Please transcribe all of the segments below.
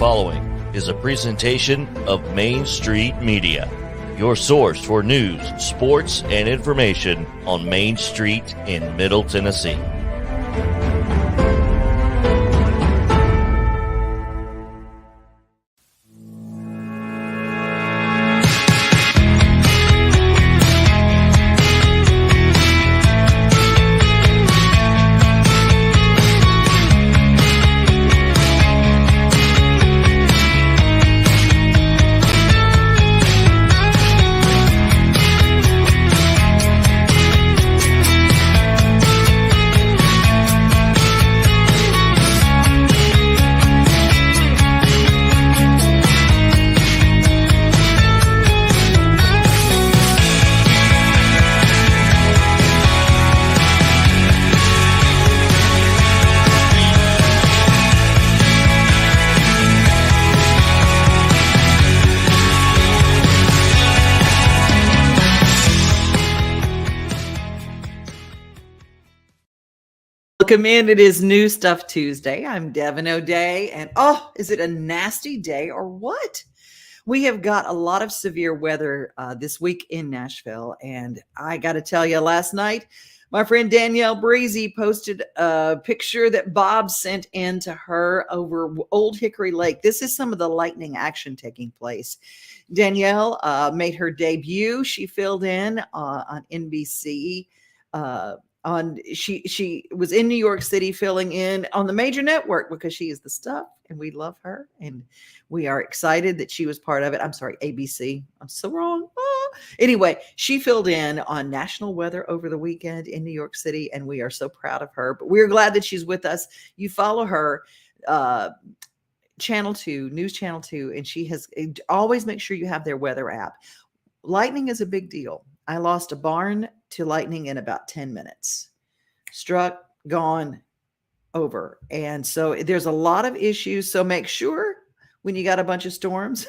following is a presentation of Main Street Media, your source for news, sports, and information on Main Street in Middle Tennessee. Welcome in. It is New Stuff Tuesday. I'm Devin O'Day, and is it a nasty day or what? We have got a lot of severe weather this week in Nashville, and I got to tell you, last night, my friend Danielle Breezy posted a picture that Bob sent in to her over Old Hickory Lake. This is some of the lightning action taking place. Danielle made her debut. She filled in on NBC. She was in New York City filling in on the major network because she is the stuff and we love her and we are excited that she was part of it. I'm sorry, ABC. I'm so wrong. Anyway, she filled in on national weather over the weekend in New York City and we are so proud of her, but we're glad that she's with us. You follow her, Channel 2, News Channel 2, and she has always make sure you have their weather app. Lightning is a big deal. I lost a barn to lightning in about 10 minutes. Struck, gone, over. And so there's a lot of issues. So make sure when you got a bunch of storms,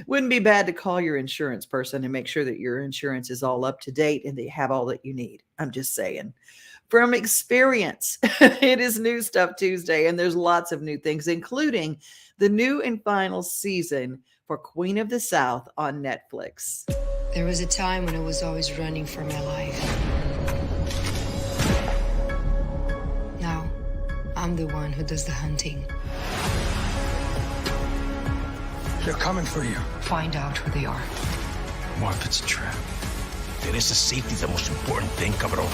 wouldn't be bad to call your insurance person and make sure that your insurance is all up to date and that you have all that you need. I'm just saying. From experience, it is New Stuff Tuesday, and there's lots of new things, including the new and final season for Queen of the South on Netflix. There was a time when I was always running for my life. Now, I'm the one who does the hunting. They're coming for you. Find out who they are. What if it's a trap? Then it's the safety the most important thing, cabrón.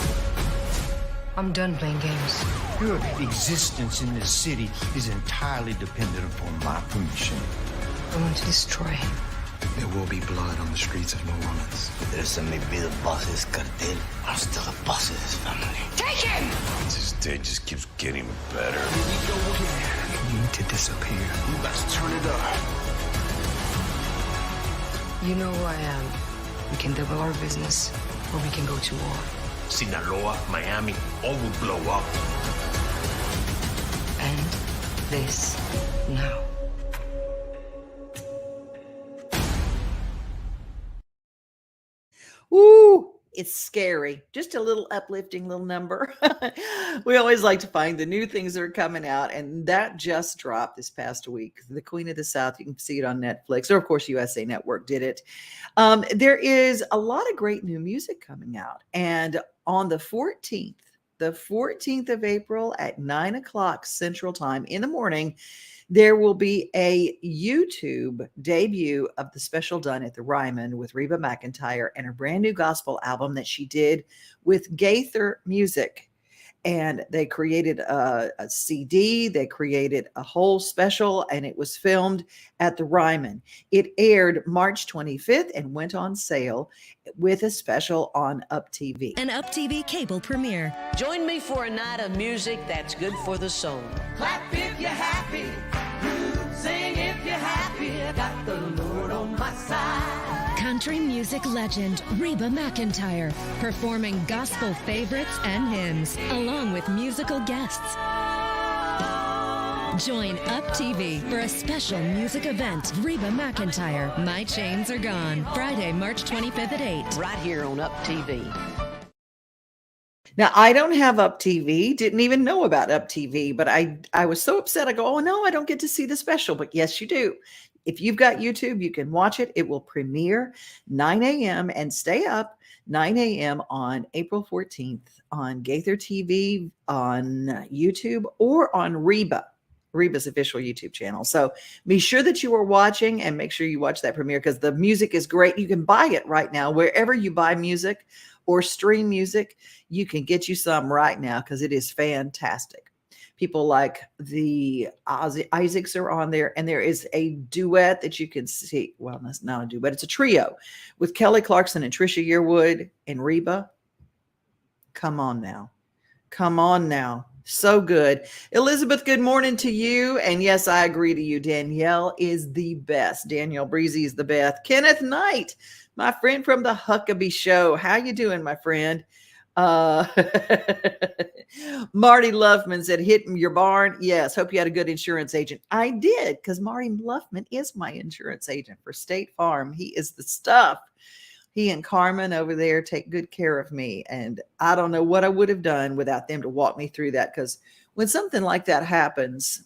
I'm done playing games. Your existence in this city is entirely dependent upon my permission. I want to destroy him. There will be blood on the streets of New Orleans. Ese may be the boss's cartel. I'm still the boss of his family. Take him! This day just keeps getting better. You need to disappear. Let's turn it up. You know who I am. We can double our business, or we can go to war. Sinaloa, Miami, all will blow up. And this now. Ooh, it's scary. Just a little uplifting little number. We always like to find the new things that are coming out, and that just dropped this past week. The Queen of the South, you can see it on Netflix, or of course USA Network did it. There is a lot of great new music coming out, and on the 14th of April at 9 o'clock Central Time in the morning, there will be a YouTube debut of the special done at the Ryman with Reba McEntire and her brand new gospel album that she did with Gaither Music. And they created a CD, they created a whole special, and it was filmed at the Ryman. It aired March 25th and went on sale with a special on Up TV. An Up TV cable premiere. Join me for a night of music that's good for the soul. Clap if you're happy, sing if you're happy, got the Lord on my side. Country music legend Reba McEntire performing gospel favorites and hymns along with musical guests. Join Up TV for a special music event. Reba McEntire, My Chains Are Gone. Friday, March 25th at 8. Right here on Up TV. Now, I don't have Up TV, didn't even know about Up TV, but I was so upset. I go, oh no, I don't get to see the special. But yes, you do. If you've got YouTube, you can watch it. It will premiere 9 a.m. and stay up 9 a.m. on April 14th on Gaither TV, on YouTube, or on Reba's official YouTube channel. So be sure that you are watching and make sure you watch that premiere because the music is great. You can buy it right now. Wherever you buy music or stream music, you can get you some right now because it is fantastic. People like the Isaacs are on there, and there is a duet that you can see. Well, that's not a duet. It's a trio with Kelly Clarkson and Trisha Yearwood and Reba. Come on now. Come on now. So good. Elizabeth, good morning to you. And yes, I agree to you. Danielle is the best. Danielle Breezy is the best. Kenneth Knight, my friend from the Huckabee Show. How you doing, my friend? Marty Luffman said, hit your barn. Yes. Hope you had a good insurance agent. I did, because Marty Luffman is my insurance agent for State Farm. He is the stuff. He and Carmen over there take good care of me. And I don't know what I would have done without them to walk me through that. Because when something like that happens,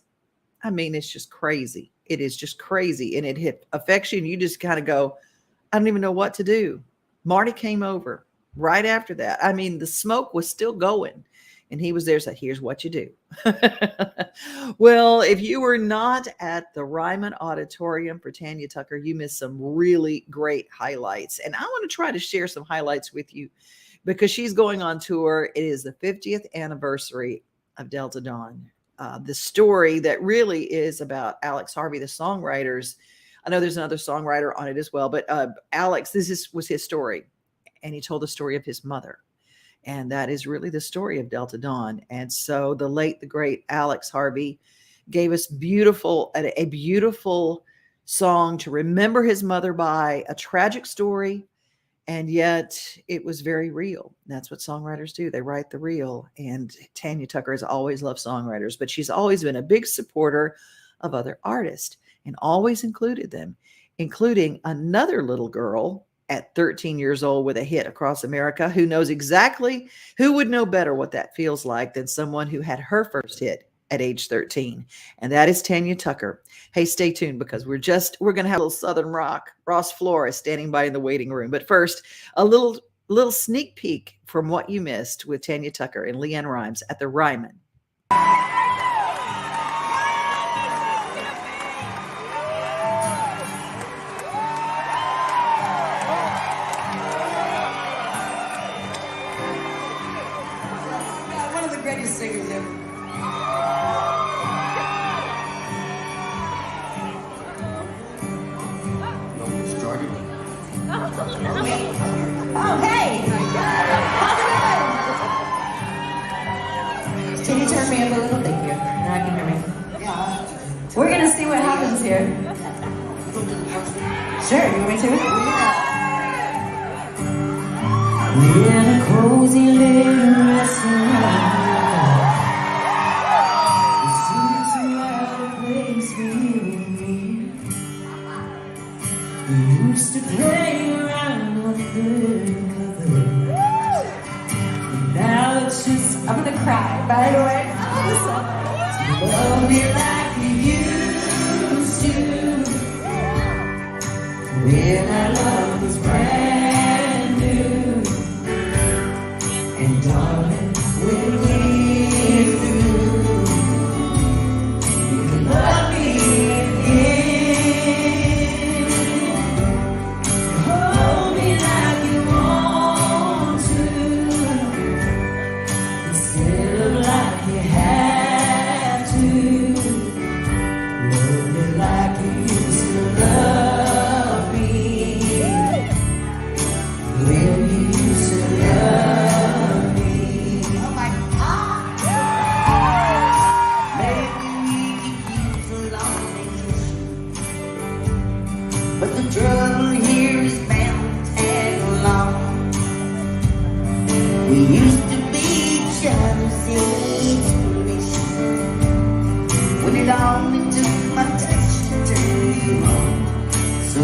I mean, it's just crazy. It is just crazy. And it affects you. And you just kind of go, I don't even know what to do. Marty came over right after that. I mean, the smoke was still going. And he was there, said, here's what you do. Well, if you were not at the Ryman Auditorium for Tanya Tucker, you missed some really great highlights. And I want to try to share some highlights with you because she's going on tour. It is the 50th anniversary of Delta Dawn. The story that really is about Alex Harvey, the songwriters. I know there's another songwriter on it as well, but Alex, was his story. And he told the story of his mother. And that is really the story of Delta Dawn. And so the late, the great Alex Harvey gave us a beautiful song to remember his mother by, a tragic story. And yet it was very real. That's what songwriters do. They write the real. And Tanya Tucker has always loved songwriters, but she's always been a big supporter of other artists and always included them, including another little girl at 13 years old with a hit across America, who would know better what that feels like than someone who had her first hit at age 13. And that is Tanya Tucker. Hey, stay tuned because we're going to have a little Southern rock. Ross Flora is standing by in the waiting room. But first, a little sneak peek from what you missed with Tanya Tucker and LeAnn Rimes at the Ryman. Singers ever. Started. Oh, hey! How's it going? Can you turn me up a little? Thank you. Now I can hear me. Yeah. We're gonna see what happens here. Sure, you want me to? We're in a cozy little restaurant. We used to play around with the cover. Now it's just, I'm gonna cry, by the way. Love me like you used to. When our love was brand new. And darling, when we're through, you can love me again.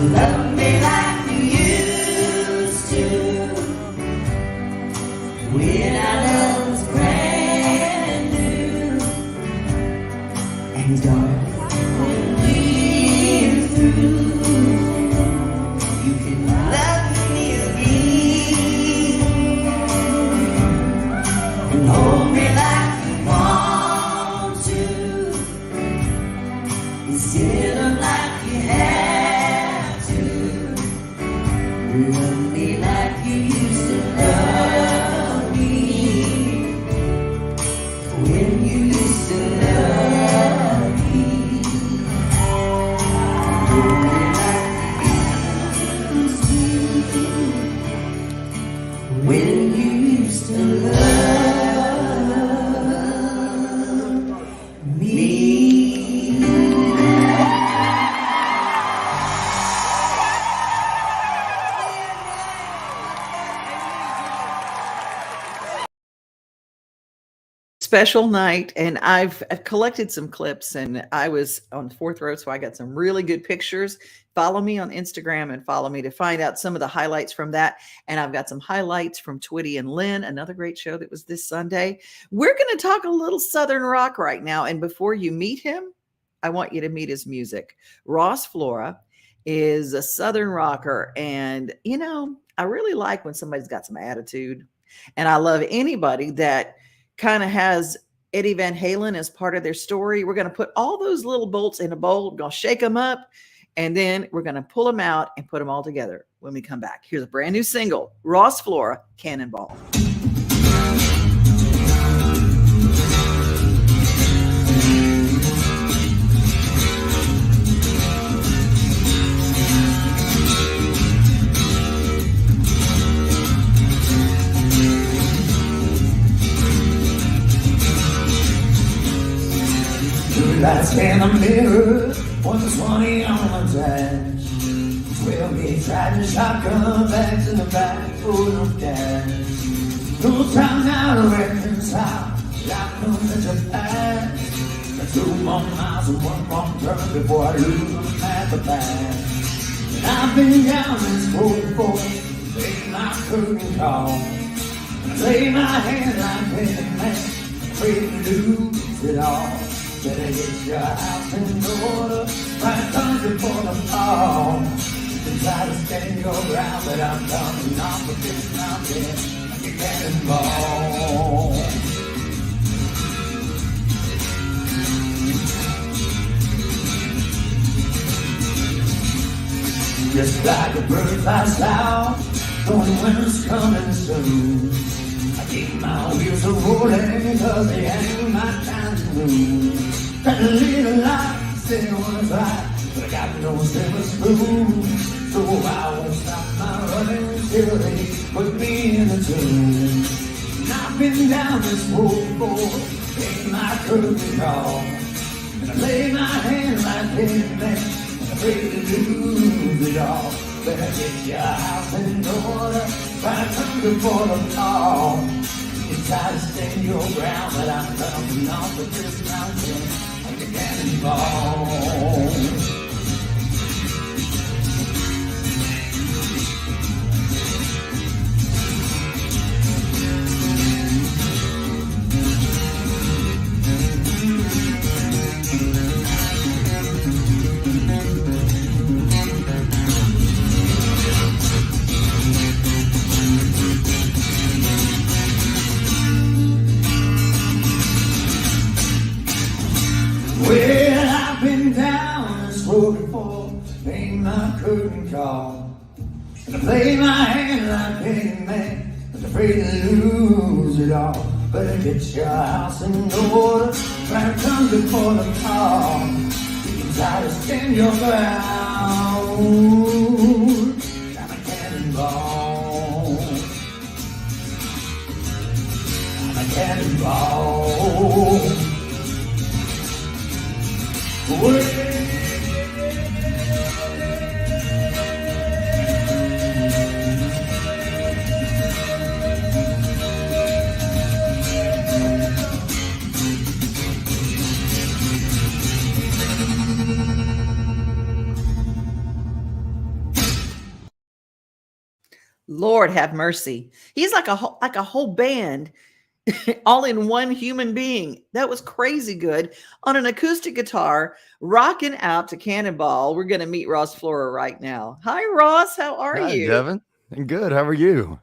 Love me like you used to. When I love You can love me again and hold me like you want to, instead of like you have to. Love me like you used to love me, when you used to love me. Hold me like you used to, when you used to love me. Special night, and I've collected some clips, and I was on the fourth row, so I got some really good pictures. Follow me on Instagram and follow me to find out some of the highlights from that. And I've got some highlights from Twitty and Lynn, another great show that was this Sunday. We're going to talk a little Southern rock right now, and before you meet him, I want you to meet his music. Ross Flora is a Southern rocker, and you know, I really like when somebody's got some attitude, and I love anybody that kind of has Eddie Van Halen as part of their story. We're going to put all those little bolts in a bowl, going to shake them up, and then we're going to pull them out and put them all together when we come back. Here's a brand new single, Ross Flora, Cannonball. Lights in the mirror, 120 on the dash. 12 tried to shotgun back to the back for no dash. No time now to reconcile, like no such a past. 2 more miles and 1 more turn before I lose them at the back. And I've been down this road before, take my curtain call. And I lay my hand like Penny Man, afraid to lose it all. Better get your house in order, right country for the fall. You can try to stand your ground, but I'm coming off of this mountain like a cannonball. Just like a bird flies out, knowing winter's coming soon. I keep my wheels a-rolling, cause they ain't my time to lose. Got a little light, still was right, but I got no silver spoon. So I won't stop my running till they put me in the tune. And I've been down this road before, take my curtain call. And I lay my hand like Penny Man, afraid to lose it all. Better get your house in order, right under for the fall. You try to stand your ground, but I'm coming off of this mountain like a cannonball. Well, I've been down this road before, ain't my curtain call. And I play my hand like Penny Man, but afraid to lose it all. Better get your house in order, right comes before the call. You can try to stand your ground, I'm a cannonball. I'm a cannonball. Lord have mercy. He's like a whole band all in one human being. That was crazy good on an acoustic guitar, rocking out to Cannonball. We're going to meet Ross Flora right now. Hi, Ross. How are Hi, you? Devin. I'm good. How are you?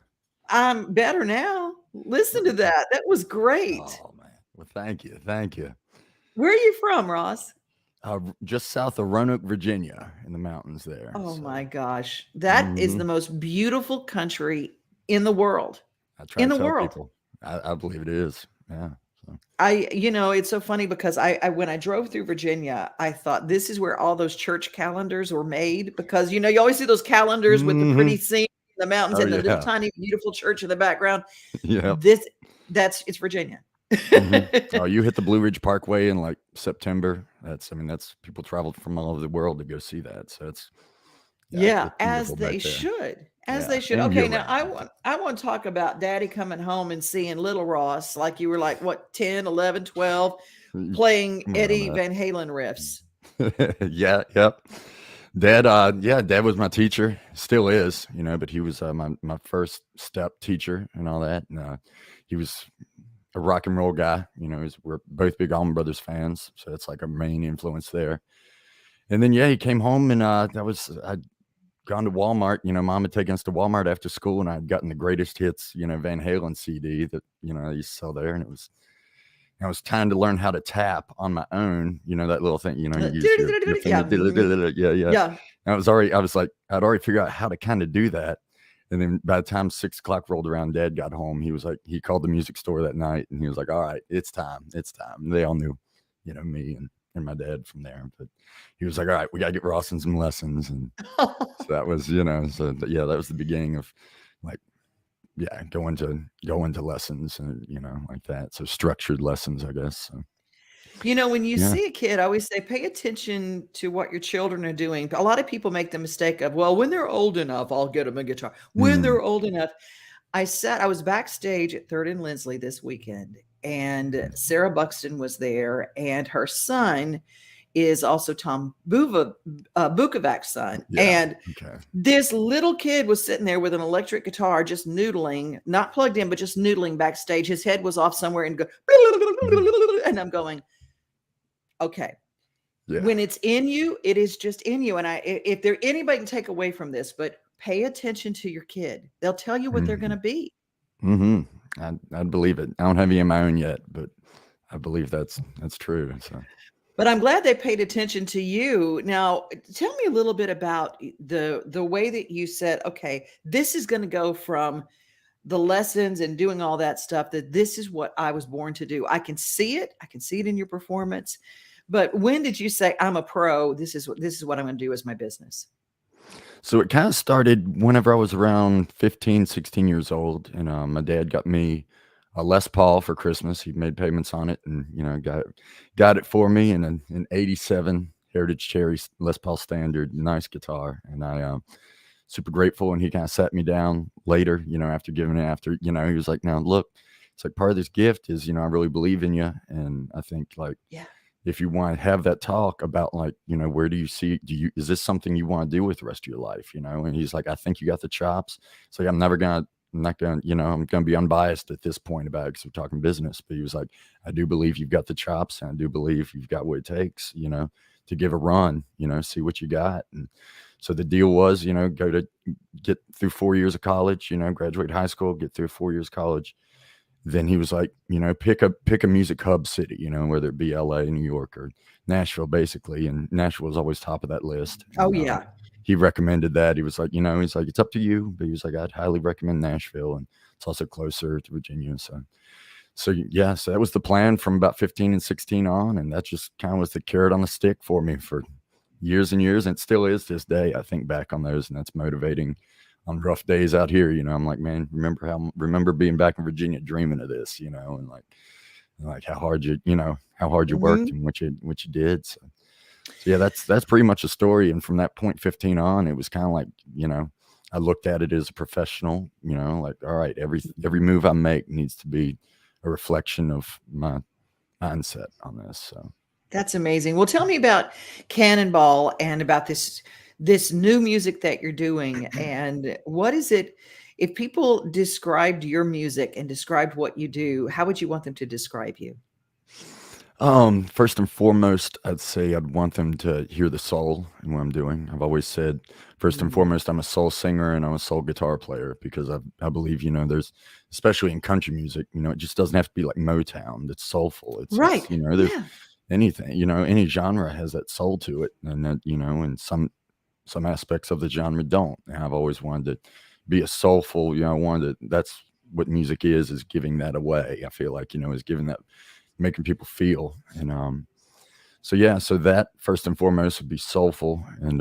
I'm better now. Listen to that. That was great. Oh man. Well, thank you. Thank you. Where are you from, Ross? Just south of Roanoke, Virginia, in the mountains there. Oh my gosh. That is the most beautiful country in the world. I try In to the tell world. people. I believe it is. Yeah. So. It's so funny because I when I drove through Virginia, I thought this is where all those church calendars were made because you always see those calendars with the pretty scene in the mountains and the little tiny beautiful church in the background. Yeah. It's Virginia. Oh, you hit the Blue Ridge Parkway in like September. That's people traveled from all over the world to go see that. So it's as they should. As they should. Okay, now I want to talk about Daddy coming home and seeing little Ross, like you were like, what, 10, 11, 12, playing Eddie Van Halen riffs. Yeah, yep. Dad was my teacher, still is, but he was my first step teacher and all that. And he was a rock and roll guy, we're both big Allman Brothers fans. So it's like a main influence there. And then, he came home and I'd gone to Walmart, Mom had taken us to Walmart after school and I'd gotten the greatest hits, Van Halen CD that, I used to sell there. And it was time to learn how to tap on my own, that little thing, you use your finger. Yeah. And I'd already figured out how to kind of do that. And then by the time 6 o'clock rolled around, Dad got home. He was like, he called the music store that night and he was like, all right, it's time. And they all knew, me and my dad from there. But he was like, all right, we got to get Ross in some lessons. And so that was, that was the beginning of like, going to lessons and, like that. So structured lessons, I guess. So. When you see a kid, I always say, pay attention to what your children are doing. A lot of people make the mistake of, well, when they're old enough, I'll get them a guitar. When they're old enough. I was backstage at 3rd and Lindsley this weekend, and Sarah Buxton was there, and her son is also Tom Bukovac's son. And this little kid was sitting there with an electric guitar, just noodling, not plugged in, but just noodling backstage. His head was off somewhere and and I'm going, okay. Yeah. When it's in you, it is just in you. And if there anybody can take away from this, but pay attention to your kid. They'll tell you what they're going to be. I believe it. I don't have any of my own yet, but I believe that's true. So. But I'm glad they paid attention to you. Now, tell me a little bit about the way that you said, okay, this is going to go from the lessons and doing all that stuff, that this is what I was born to do. I can see it. I can see it in your performance. But when did you say, I'm a pro? This is what I'm going to do as my business? So it kind of started whenever I was around 15, 16 years old. And my dad got me a Les Paul for Christmas. He made payments on it and, got it for me. And an 87 Heritage Cherry Les Paul Standard, nice guitar. And I super grateful. And he kind of sat me down later, after giving it, he was like, now look, it's like part of this gift is, I really believe in you. And I think if you want to have that talk about where do you see, is this something you want to do with the rest of your life? And he's like, I think you got the chops. So I'm not going to be unbiased at this point about it because we're talking business. But he was like, I do believe you've got the chops and I do believe you've got what it takes, to give a run, see what you got. And so the deal was, go to get through 4 years of college, graduate high school, get through 4 years of college. Then he was like, pick a music hub city, whether it be LA, New York, or Nashville, basically. And Nashville was always top of that list. Oh, and, yeah. He recommended that. He was like, it's up to you. But he was like, I'd highly recommend Nashville. And it's also closer to Virginia. So that was the plan from about 15 and 16 on. And that just kind of was the carrot on the stick for me for years and years. And it still is to this day. I think back on those, and that's motivating on rough days out here. I'm like, man, remember being back in Virginia, dreaming of this, and like how hard you worked and what you did. So yeah, that's pretty much a story. And from that point 15 on, it was kind of like, I looked at it as a professional, like, all right, every move I make needs to be a reflection of my mindset on this. So that's amazing. Well, tell me about Cannonball and about this new music that you're doing, and what is it? If people described your music and described what you do, how would you want them to describe you? First and foremost, I'd say I'd want them to hear the soul in what I'm doing. I've always said, first and foremost, I'm a soul singer and I'm a soul guitar player because I believe, there's, especially in country music, it just doesn't have to be like Motown. That's soulful. Right. There's anything, any genre has that soul to it. And that, and some aspects of the genre don't. And I've always wanted to be a soulful, that's what music is giving that away. I feel like, is giving that, making people feel. And so that first and foremost would be soulful and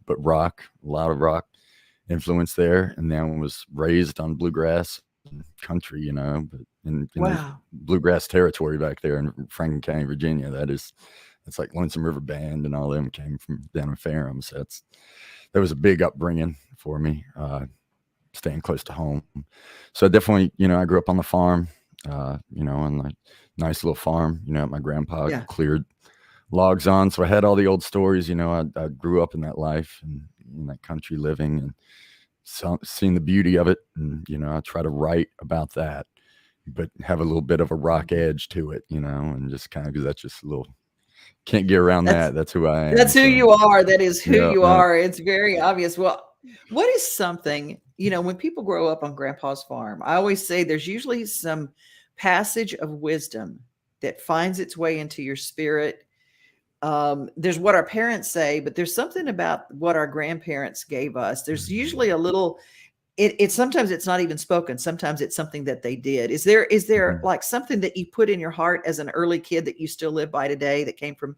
but rock, a lot of rock influence there. And then was raised on bluegrass and country, but in the bluegrass territory back there in Franklin County, Virginia. It's like Lonesome River Band and all them came from down in Ferrum. So that was a big upbringing for me, staying close to home. So definitely, I grew up on the farm, on like nice little farm, my grandpa cleared logs on. So I had all the old stories, I grew up in that life and in that country living and seeing the beauty of it. And, I try to write about that, but have a little bit of a rock edge to it, and just kind of, because that's just a little, can't get around that. That's who I am. That's who you are. That is who you are. It's very obvious. Well, what is something, when people grow up on Grandpa's farm, I always say there's usually some passage of wisdom that finds its way into your spirit. There's what our parents say, but there's something about what our grandparents gave us. There's usually a little, it's sometimes it's not even spoken. Sometimes it's something that they did. Is there like something that you put in your heart as an early kid that you still live by today that came from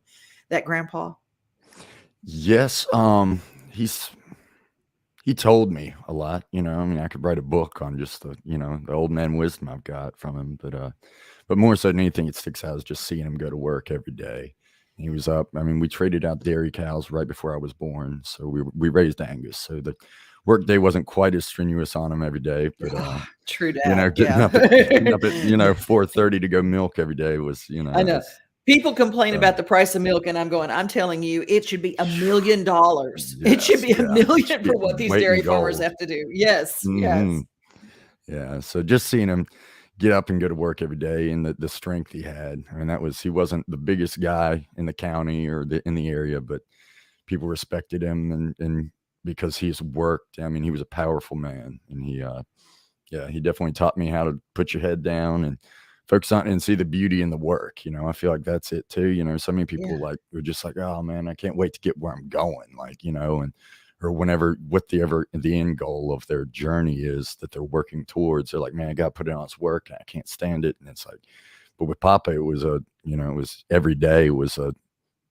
that grandpa? Yes. He told me a lot, I could write a book on just the old man wisdom I've got from him, but more so than anything, it sticks out is just seeing him go to work every day. He was up. We traded out dairy cows right before I was born. So we raised Angus. So the work day wasn't quite as strenuous on him every day, but, true that. Getting up at 4:30 to go milk every day was, I know. People complain about the price of milk, and I'm telling you, it should be $1 million. Yes, it should be $1 million for what these dairy farmers have to do. Yes, yes. Yeah. So just seeing him get up and go to work every day and the strength he had. He wasn't the biggest guy in the county or in the area, but people respected him and because he's worked. He was a powerful man, and he definitely taught me how to put your head down and focus on and see the beauty in the work. I feel like that's it too. So many people were just like, oh man, I can't wait to get where I'm going. Or whenever, the end goal of their journey is that they're working towards, they're like, man, I got to put in all this work and I can't stand it. And it's like, but with Papa, it was every day was a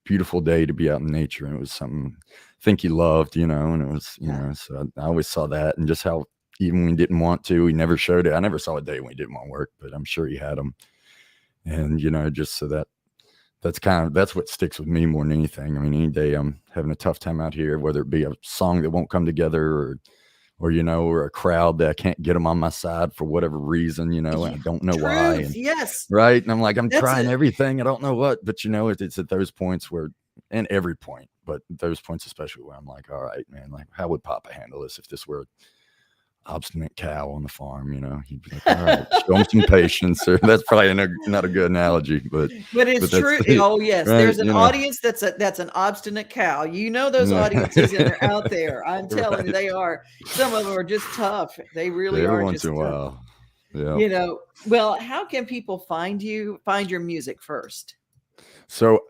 beautiful day to be out in nature. And it was something I think he loved, and it was, so I always saw that, and just how, even when he didn't want to, he never showed it. I never saw a day when he didn't want to work, but I'm sure he had them. And, just so that's what sticks with me more than anything. Any day I'm having a tough time out here, whether it be a song that won't come together or a crowd that I can't get them on my side for whatever reason, and I don't know why. And, yes. Right. And I'm like, I'm trying everything. I don't know what, but it's at those points where, and every point, but those points, especially where I'm like, all right, man, like how would Papa handle this if this were obstinate cow on the farm? He'd be like, all right, show him some patience. Or that's probably not a good analogy, but it's true. Oh yes, right, there's an audience that's an obstinate cow. Those audiences, and they're out there. I'm telling you, they are. Some of them are just tough. They really are. Every once in a while, yeah. Well, how can people find your music first? So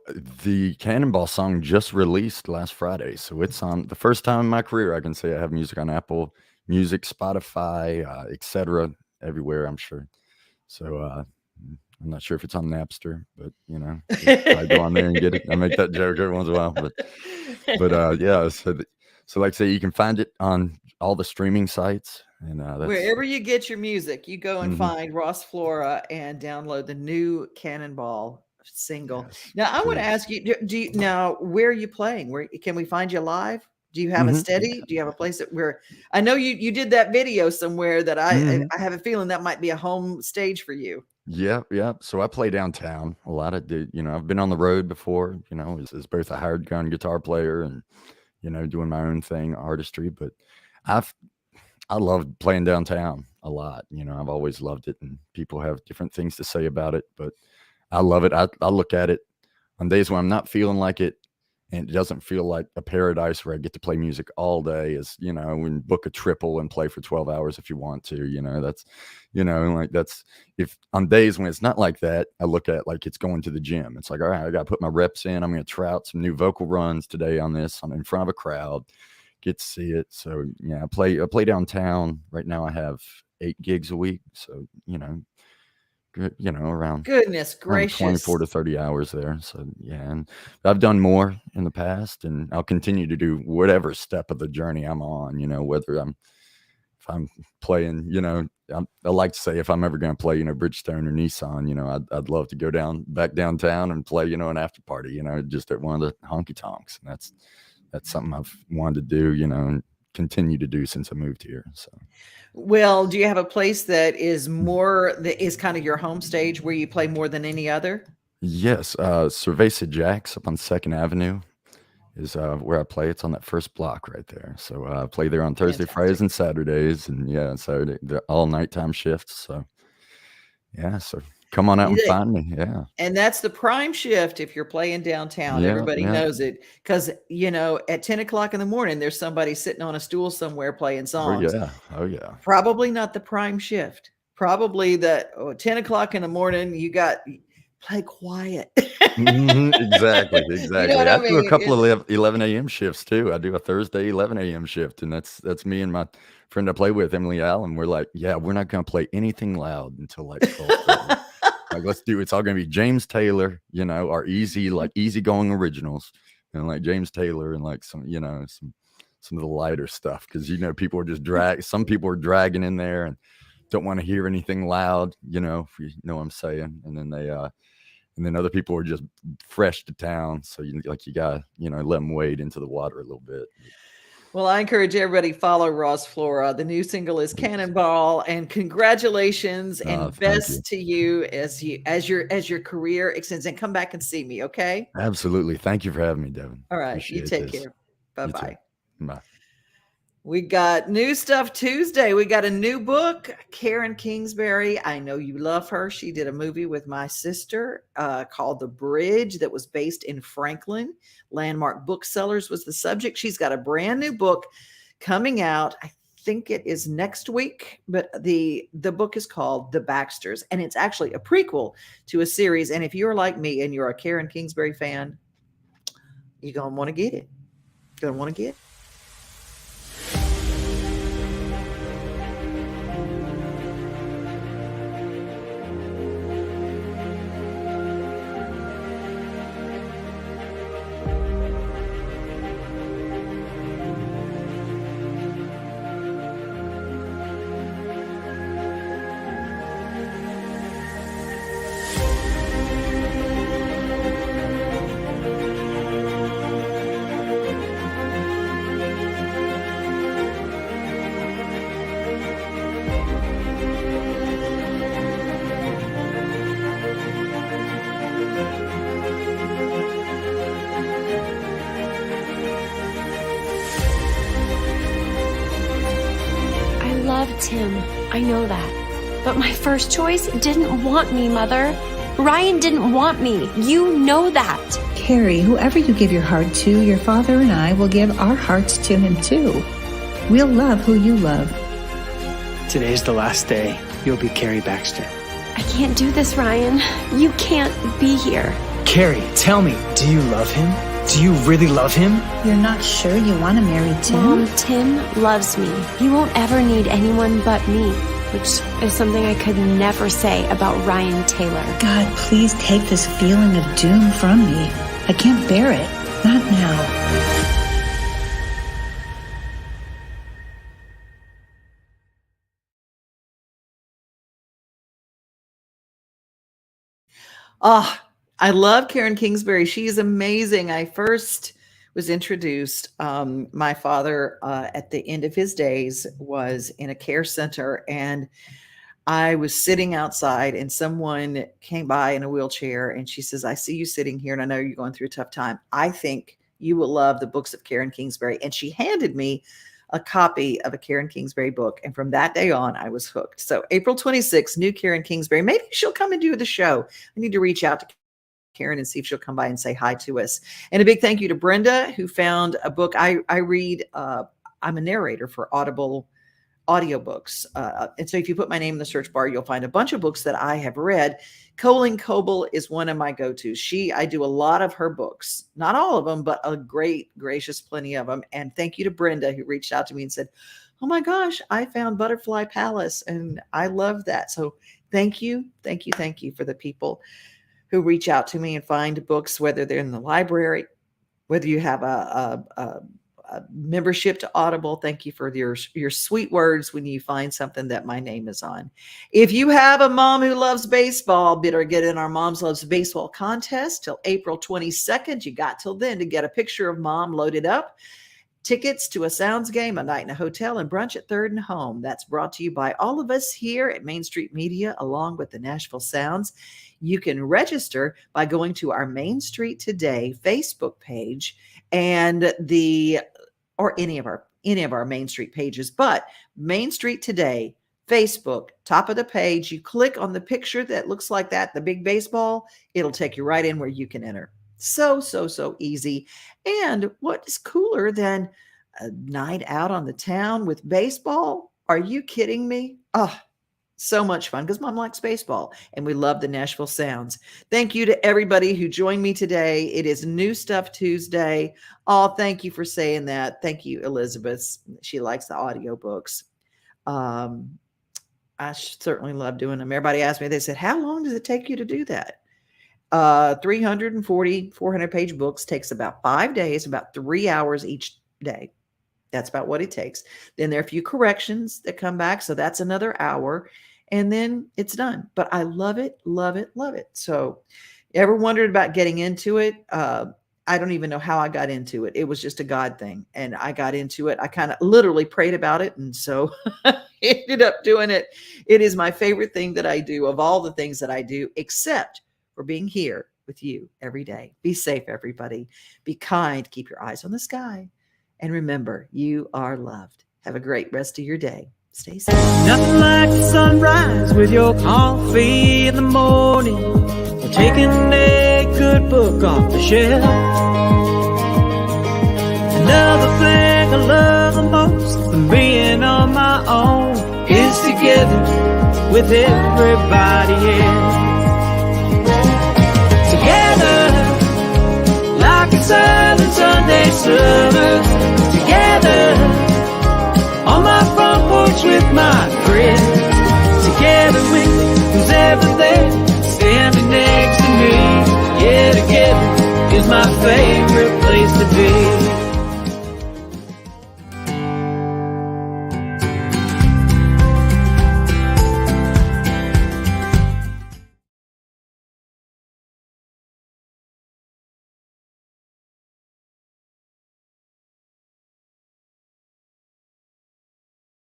the Cannonball song just released last Friday, so it's on the first time in my career I can say I have music on Apple Music, Spotify, etc., everywhere, I'm sure. So I'm not sure if it's on Napster, but I go on there and get it. I make that joke every once in a while, but yeah. So like I say, you can find it on all the streaming sites, and wherever you get your music, you go and find Ross Flora and download the new Cannonball single. Yes, now, I want to ask you: where are you playing? Where can we find you live? Do you have a steady? Do you have a place where I know you did that video somewhere that I have a feeling that might be a home stage for you? Yeah. So I play downtown a lot. I've been on the road before, as both a hired gun guitar player and, doing my own thing, artistry. But I love playing downtown a lot. I've always loved it, and people have different things to say about it, but I love it. I look at it on days when I'm not feeling like it, and it doesn't feel like a paradise where I get to play music all day, is, and book a triple and play for 12 hours if you want to, that's, like that's, if on days when it's not like that, I look at it like it's going to the gym. It's like, all right, I got to put my reps in. I'm going to try out some new vocal runs today on this. I'm in front of a crowd, get to see it. So yeah, I play downtown. Right now I have 8 gigs a week. So, around Goodness around gracious. 24 to 30 hours there. So yeah, and I've done more in the past, and I'll continue to do whatever step of the journey I'm on, whether if I'm playing, I like to say, if I'm ever going to play, Bridgestone or Nissan, I'd love to go back downtown and play, an after party, just at one of the honky tonks. And that's something I've wanted to do, and continue to do since I moved here. So. Well, do you have a place that is kind of your home stage where you play more than any other? Yes. Cerveza Jack's up on 2nd Avenue is where I play. It's on that first block right there. So I play there on Thursday, Fridays, and Saturdays. And yeah, Saturday, they're all nighttime shifts. So yeah, so come on out and find me. Yeah. And that's the prime shift if you're playing downtown. Yeah, Everybody yeah. knows it because, at 10 o'clock in the morning, there's somebody sitting on a stool somewhere playing songs. Oh, yeah. Probably not the prime shift. Probably 10 o'clock in the morning, you got play quiet. Exactly. I do a couple It's- of 11 a.m. shifts too. I do a Thursday 11 a.m. shift, and that's me and my friend I play with, Emily Allen. We're like, yeah, we're not going to play anything loud until like 12:30. Like, let's do, it's all going to be James Taylor, our easygoing originals, and like James Taylor and like some of the lighter stuff, because people are just some people are dragging in there and don't want to hear anything loud, if you know what I'm saying. And then other people are just fresh to town, so you gotta let them wade into the water a little bit. Well, I encourage everybody follow Ross Flora. The new single is Cannonball, and congratulations and best to you as your career extends. And come back and see me, okay? Absolutely. Thank you for having me, Devin. All right, Appreciate you take this. care. Bye-bye. Bye. We got new stuff Tuesday. We got a new book, Karen Kingsbury. I know you love her. She did a movie with my sister called The Bridge that was based in Franklin. Landmark Booksellers was the subject. She's got a brand new book coming out. I think it is next week, but the book is called The Baxters, and it's actually a prequel to a series. And if you're like me and you're a Karen Kingsbury fan, you're going to want to get it. Going to want to get it. Tim, I know that. But my first choice didn't want me, Mother. Ryan didn't want me. You know that. Carrie, whoever you give your heart to, your father and I will give our hearts to him too. We'll love who you love. Today's the last day you'll be Carrie Baxter. I can't do this, Ryan. You can't be here. Carrie, tell me, do you love him? Do you really love him? You're not sure you want to marry Tim? Mom, Tim loves me. He won't ever need anyone but me, which is something I could never say about Ryan Taylor. God, please take this feeling of doom from me. I can't bear it. Not now. Oh, I love Karen Kingsbury. She is amazing. I first was introduced. My father, at the end of his days, was in a care center, and I was sitting outside, and someone came by in a wheelchair, and she says, "I see you sitting here, and I know you're going through a tough time. I think you will love the books of Karen Kingsbury." And she handed me a copy of a Karen Kingsbury book. And from that day on, I was hooked. So April 26th, new Karen Kingsbury. Maybe she'll come and do the show. I need to reach out to Karen and see if she'll come by and say hi to us. And a big thank you to Brenda, who found a book. I read, I'm a narrator for Audible audiobooks. And so if you put my name in the search bar, you'll find a bunch of books that I have read. Colleen Coble is one of my go-tos. I do a lot of her books, not all of them, but a gracious plenty of them. And thank you to Brenda, who reached out to me and said, oh my gosh, I found Butterfly Palace. And I love that. So thank you for the people who reach out to me and find books, whether they're in the library, whether you have a membership to Audible. Thank you for your sweet words when you find something that my name is on. If you have a mom who loves baseball, better get in our Moms Loves Baseball contest till April 22nd. You got till then to get a picture of mom loaded up. Tickets to a Sounds game, a night in a hotel, and brunch at Third and Home. That's brought to you by all of us here at Main Street Media, along with the Nashville Sounds. You can register by going to our Main Street Today Facebook page and or any of our Main Street pages, but Main Street Today, Facebook, top of the page, you click on the picture that looks like that, the big baseball, it'll take you right in where you can enter. So easy. And what is cooler than a night out on the town with baseball? Are you kidding me? Oh, so much fun because mom likes baseball and we love the Nashville Sounds. Thank you to everybody who joined me today. It is New Stuff Tuesday. Oh, thank you for saying that. Thank you, Elizabeth. She likes the audiobooks. I certainly love doing them. Everybody asked me, they said, how long does it take you to do that? 340, 400-page books takes about 5 days, about 3 hours each day. That's about what it takes. Then there are a few corrections that come back. So that's another hour. And then it's done. But I love it, love it, love it. So ever wondered about getting into it? I don't even know how I got into it. It was just a God thing. And I got into it. I kind of literally prayed about it. And so I ended up doing it. It is my favorite thing that I do of all the things that I do, except for being here with you every day. Be safe, everybody. Be kind. Keep your eyes on the sky. And remember, you are loved. Have a great rest of your day. Stay safe. Nothing like the sunrise with your coffee in the morning, or taking a good book off the shelf. Another thing I love the most than being on my own is together with everybody else. Together, like a silent Sunday summer. Together, on my front porch with my friends. Together with who's ever there, standing next to me. Yeah, together is my favorite place to be.